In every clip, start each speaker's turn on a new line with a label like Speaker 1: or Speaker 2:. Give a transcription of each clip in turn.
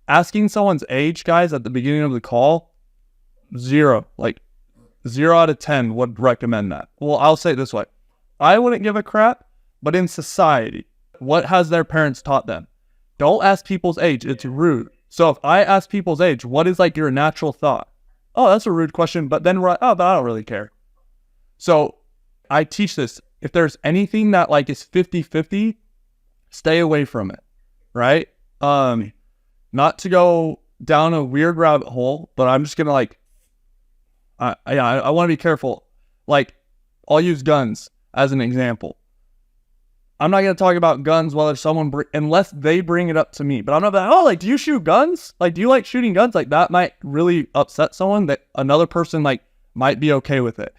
Speaker 1: asking someone's age, guys, at the beginning of the call, 0. Like 0 out of 10 would recommend that. Well, I'll say it this way. I wouldn't give a crap, but in society, what has their parents taught them? Don't ask people's age. It's rude. So if I ask people's age, what is like your natural thought? Oh, that's a rude question. But then but I don't really care. So I teach this. If there's anything that like is 50-50, stay away from it. Right? Not to go down a weird rabbit hole, but I'm just going to like, I want to be careful. Like, I'll use guns as an example. I'm not going to talk about guns whether someone, unless they bring it up to me. But I'm not like, oh, like, do you shoot guns? Like, do you like shooting guns? Like, that might really upset someone that another person, like, might be okay with it.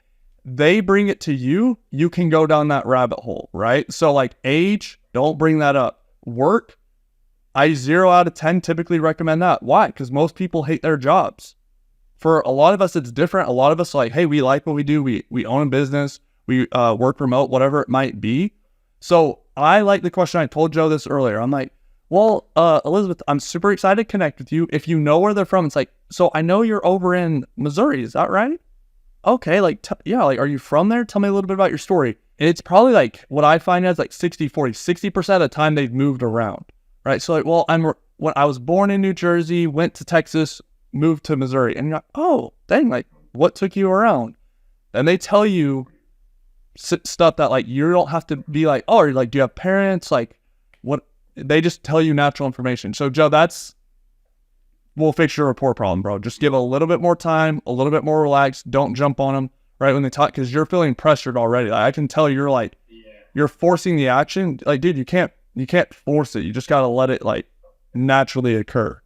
Speaker 1: They bring it to you, you can go down that rabbit hole, right? So, like, age, don't bring that up. Work, I 0 out of 10 typically recommend that. Why? Because most people hate their jobs. For a lot of us, it's different. A lot of us are like, hey, we like what we do. We own a business. We work remote, whatever it might be. So I like the question. I told Joe this earlier. I'm like, well, Elizabeth, I'm super excited to connect with you. If you know where they're from, it's like, so I know you're over in Missouri. Is that right? Okay, like, yeah, like, are you from there? Tell me a little bit about your story. It's probably like what I find as like 60-40, 60% of the time they've moved around, right? So like, well, when I was born in New Jersey, went to Texas, moved to Missouri, and you're like, oh, dang, like, what took you around? And they tell you stuff that like you don't have to be like, oh, like, do you have parents? Like, what? They just tell you natural information. So Joe, we'll fix your rapport problem, bro. Just give a little bit more time, a little bit more relaxed. Don't jump on them right when they talk, because you're feeling pressured already. Like, I can tell you're like, you're forcing the action. Like, dude, you can't force it. You just gotta let it like naturally occur.